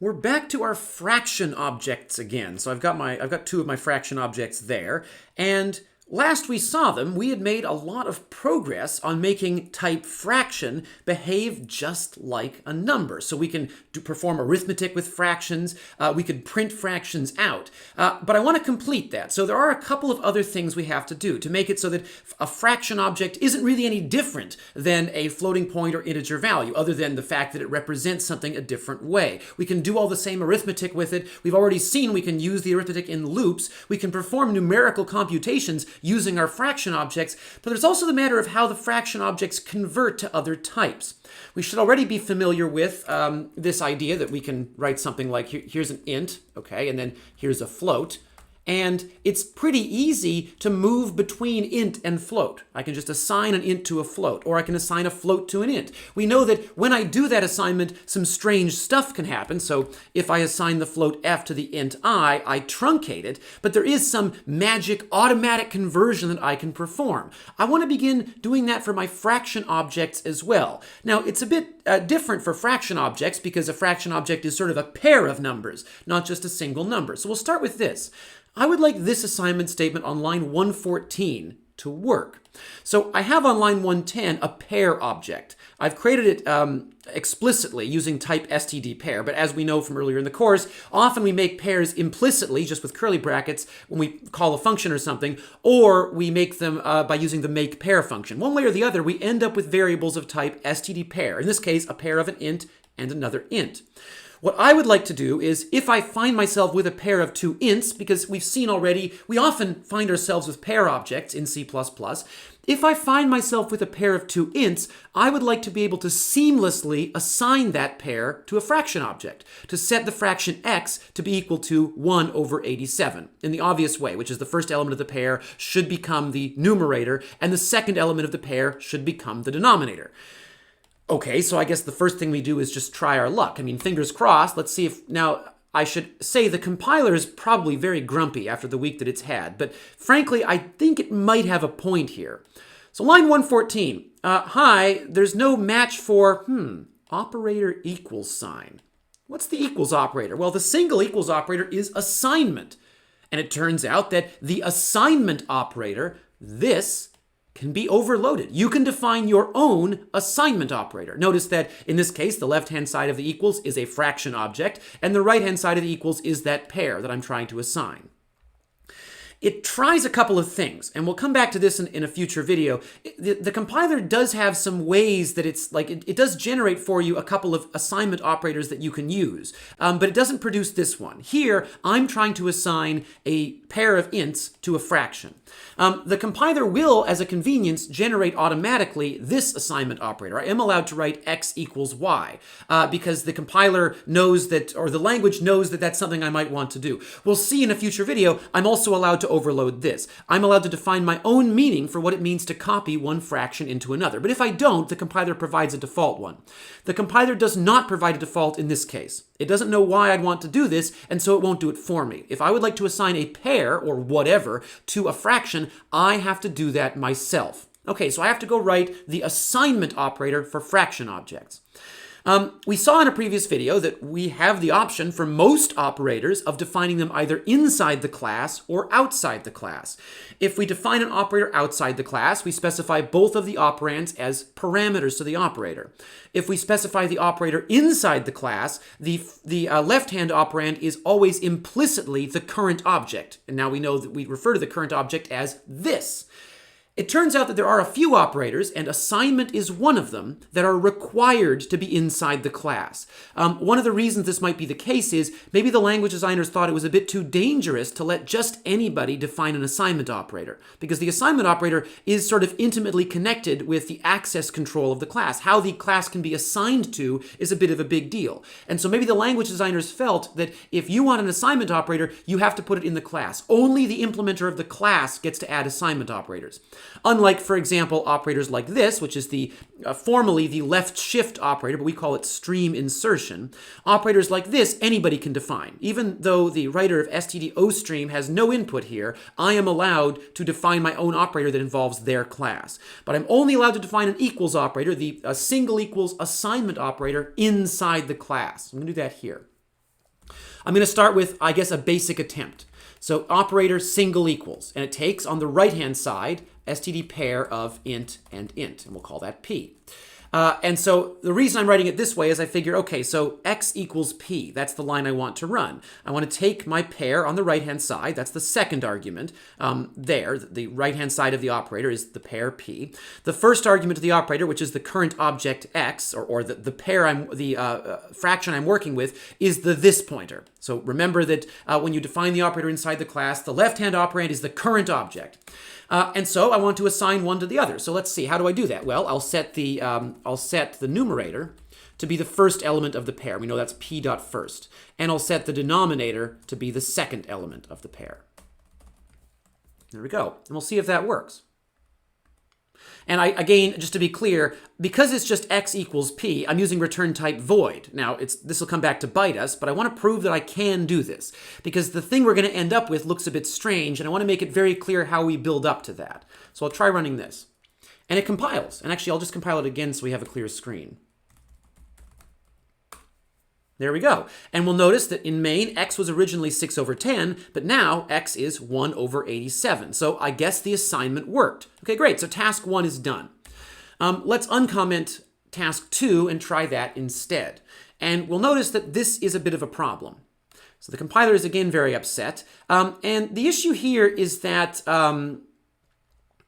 We're back to our fraction objects again. So I've got two of my fraction objects there, and last we saw them, we had made a lot of progress on making type fraction behave just like a number. So we can perform arithmetic with fractions, we could print fractions out, but I want to complete that. So there are a couple of other things we have to do to make it so that a fraction object isn't really any different than a floating point or integer value, other than the fact that it represents something a different way. We can do all the same arithmetic with it. We've already seen we can use the arithmetic in loops. We can perform numerical computations using our fraction objects, but there's also the matter of how the fraction objects convert to other types. We should already be familiar with this idea that we can write something like, here's an int, okay, and then here's a float. And it's pretty easy to move between int and float. I can just assign an int to a float, or I can assign a float to an int. We know that when I do that assignment, some strange stuff can happen. So if I assign the float f to the int I truncate it, but there is some magic automatic conversion that I can perform. I want to begin doing that for my fraction objects as well. Now, it's a bit different for fraction objects because a fraction object is sort of a pair of numbers, not just a single number. So we'll start with this. I would like this assignment statement on line 114 to work. So I have on line 110 a pair object. I've created it explicitly using type stdpair, but as we know from earlier in the course, often we make pairs implicitly, just with curly brackets, when we call a function or something, or we make them by using the makePair function. One way or the other, we end up with variables of type stdpair. In this case, a pair of an int and another int. What I would like to do is, if I find myself with a pair of two ints, because we've seen already, we often find ourselves with pair objects in C++, if I find myself with a pair of two ints, I would like to be able to seamlessly assign that pair to a fraction object, to set the fraction x to be equal to 1 over 87, in the obvious way, which is the first element of the pair should become the numerator, and the second element of the pair should become the denominator. Okay, so I guess the first thing we do is just try our luck. I mean, fingers crossed. Let's see if, now, I should say the compiler is probably very grumpy after the week that it's had, but frankly, I think it might have a point here. So line 114, hi, there's no match for, operator equals sign. What's the equals operator? Well, the single equals operator is assignment. And it turns out that the assignment operator, this, can be overloaded. You can define your own assignment operator. Notice that in this case, the left-hand side of the equals is a fraction object, and the right-hand side of the equals is that pair that I'm trying to assign. It tries a couple of things, and we'll come back to this in a future video. The compiler does have some ways that it's like, it does generate for you a couple of assignment operators that you can use, but it doesn't produce this one. Here, I'm trying to assign a pair of ints to a fraction. The compiler will, as a convenience, generate automatically this assignment operator. I am allowed to write x equals y because the compiler knows that, or the language knows that that's something I might want to do. We'll see in a future video, I'm also allowed to overload this. I'm allowed to define my own meaning for what it means to copy one fraction into another. But if I don't, the compiler provides a default one. The compiler does not provide a default in this case. It doesn't know why I'd want to do this, and so it won't do it for me. If I would like to assign a pair, or whatever, to a fraction, I have to do that myself. Okay, so I have to go write the assignment operator for fraction objects. We saw in a previous video that we have the option for most operators of defining them either inside the class or outside the class. If we define an operator outside the class, we specify both of the operands as parameters to the operator. If we specify the operator inside the class, the left-hand operand is always implicitly the current object. And now we know that we refer to the current object as this. It turns out that there are a few operators, and assignment is one of them, that are required to be inside the class. One of the reasons this might be the case is maybe the language designers thought it was a bit too dangerous to let just anybody define an assignment operator, because the assignment operator is sort of intimately connected with the access control of the class. How the class can be assigned to is a bit of a big deal. And so maybe the language designers felt that if you want an assignment operator, you have to put it in the class. Only the implementer of the class gets to add assignment operators. Unlike, for example, operators like this, which is formally the left shift operator, but we call it stream insertion. Operators like this, anybody can define. Even though the writer of stdostream has no input here, I am allowed to define my own operator that involves their class. But I'm only allowed to define an equals operator, a single equals assignment operator inside the class. I'm going to do that here. I'm going to start with, I guess, a basic attempt. So operator single equals, and it takes on the right-hand side std pair of int, and we'll call that p. And so the reason I'm writing it this way is I figure, okay, so x equals p. That's the line I want to run. I want to take my pair on the right-hand side. That's the second argument there. The right-hand side of the operator is the pair p. The first argument of the operator, which is the current object x, or the pair fraction I'm working with, is the this pointer. So remember that when you define the operator inside the class, the left-hand operand is the current object. And so I want to assign one to the other. So let's see, how do I do that? Well, I'll set the numerator to be the first element of the pair. We know that's p dot first. And I'll set the denominator to be the second element of the pair. There we go. And we'll see if that works. And again, just to be clear, because it's just x equals p, I'm using return type void. Now, this will come back to bite us, but I want to prove that I can do this, because the thing we're going to end up with looks a bit strange, and I want to make it very clear how we build up to that. So I'll try running this. And it compiles. And actually, I'll just compile it again so we have a clear screen. There we go. And we'll notice that in main, x was originally 6 over 10, but now x is 1 over 87. So I guess the assignment worked. Okay, great. So task 1 is done. Let's uncomment task 2 and try that instead. And we'll notice that this is a bit of a problem. So the compiler is again very upset. And the issue here is that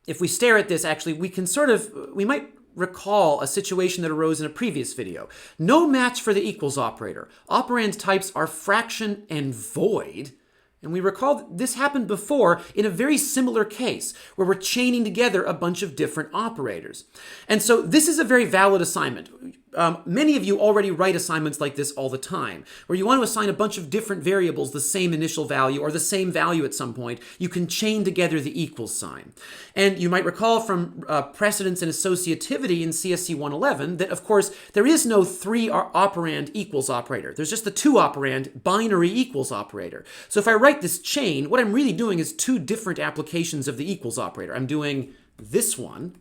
if we stare at this, actually, we might recall a situation that arose in a previous video. No match for the equals operator. Operand types are fraction and void. And we recall that this happened before in a very similar case where we're chaining together a bunch of different operators. And so this is a very valid assignment. Many of you already write assignments like this all the time, where you want to assign a bunch of different variables the same initial value or the same value at some point. You can chain together the equals sign. And you might recall from precedence and associativity in CSC 111 that, of course, there is no 3-operand equals operator. There's just the 2-operand binary equals operator. So if I write this chain, what I'm really doing is 2 different applications of the equals operator. I'm doing this one,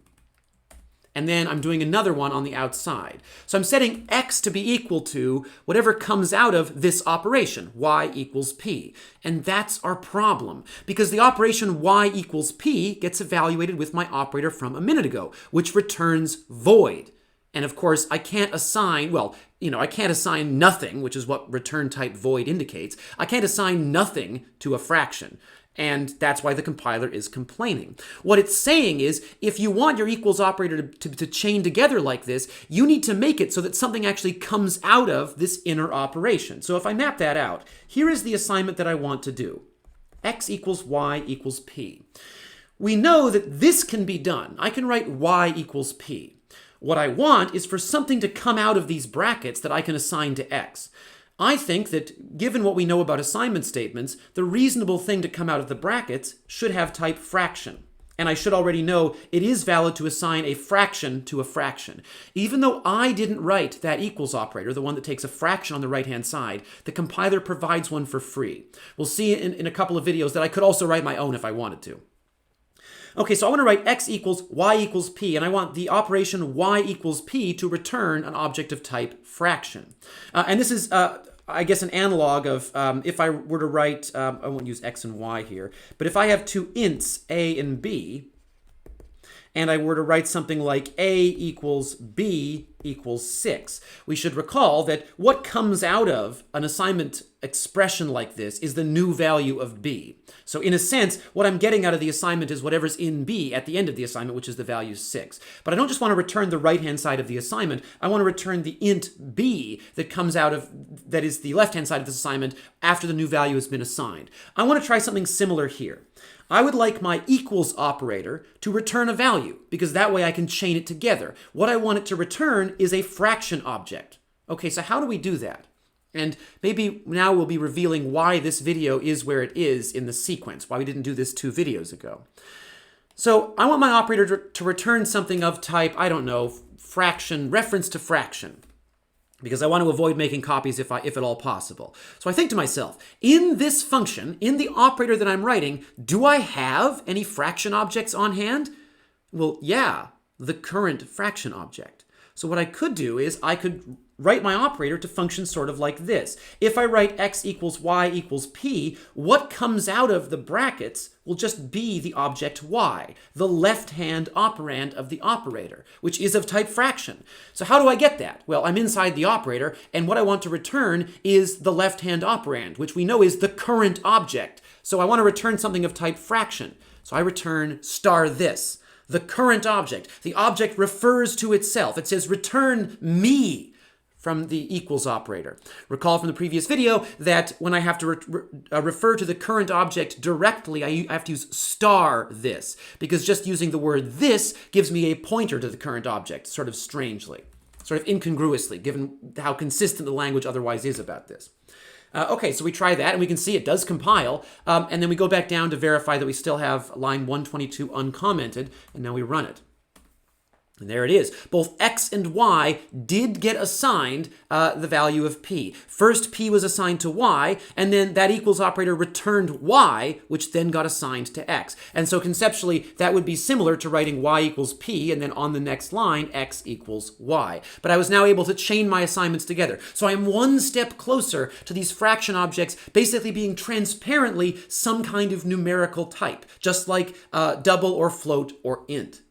and then I'm doing another one on the outside. So I'm setting x to be equal to whatever comes out of this operation, y equals p. And that's our problem, because the operation y equals p gets evaluated with my operator from a minute ago, which returns void. And of course, I can't assign, I can't assign nothing, which is what return type void indicates. I can't assign nothing to a fraction. And that's why the compiler is complaining. What it's saying is, if you want your equals operator to chain together like this, you need to make it so that something actually comes out of this inner operation. So if I map that out, here is the assignment that I want to do. X equals y equals p. We know that this can be done. I can write y equals p. What I want is for something to come out of these brackets that I can assign to x. I think that, given what we know about assignment statements, the reasonable thing to come out of the brackets should have type fraction. And I should already know it is valid to assign a fraction to a fraction. Even though I didn't write that equals operator, the one that takes a fraction on the right-hand side, the compiler provides one for free. We'll see in a couple of videos that I could also write my own if I wanted to. Okay, so I want to write x equals y equals p, and I want the operation y equals p to return an object of type fraction. And this is, I guess, an analog of if I were to write, I won't use x and y here, but if I have 2 ints, a and b, and I were to write something like a equals b equals 6, we should recall that what comes out of an assignment expression like this is the new value of b. So in a sense, what I'm getting out of the assignment is whatever's in b at the end of the assignment, which is the value 6. But I don't just want to return the right-hand side of the assignment. I want to return the int b that comes out of, that is the left-hand side of this assignment after the new value has been assigned. I want to try something similar here. I would like my equals operator to return a value, because that way I can chain it together. What I want it to return is a fraction object. Okay, so how do we do that? And maybe now we'll be revealing why this video is where it is in the sequence, why we didn't do this 2 videos ago. So I want my operator to return something of type, I don't know, fraction, reference to fraction, because I want to avoid making copies if at all possible. So I think to myself, in this function, in the operator that I'm writing, do I have any fraction objects on hand? Well, yeah, the current fraction object. So what I could do is I could write my operator to function sort of like this. If I write x equals y equals p, what comes out of the brackets will just be the object y, the left-hand operand of the operator, which is of type fraction. So how do I get that? Well, I'm inside the operator, and what I want to return is the left-hand operand, which we know is the current object. So I want to return something of type fraction. So I return star this. The current object. The object refers to itself. It says return me from the equals operator. Recall from the previous video that when I have to refer to the current object directly, I have to use star this, because just using the word this gives me a pointer to the current object, sort of strangely, sort of incongruously, given how consistent the language otherwise is about this. Okay, so we try that, and we can see it does compile, and then we go back down to verify that we still have line 122 uncommented, and now we run it. And there it is. Both x and y did get assigned the value of p. First, p was assigned to y, and then that equals operator returned y, which then got assigned to x. And so conceptually, that would be similar to writing y equals p, and then on the next line, x equals y. But I was now able to chain my assignments together. So I am one step closer to these fraction objects basically being transparently some kind of numerical type, just like double or float or int.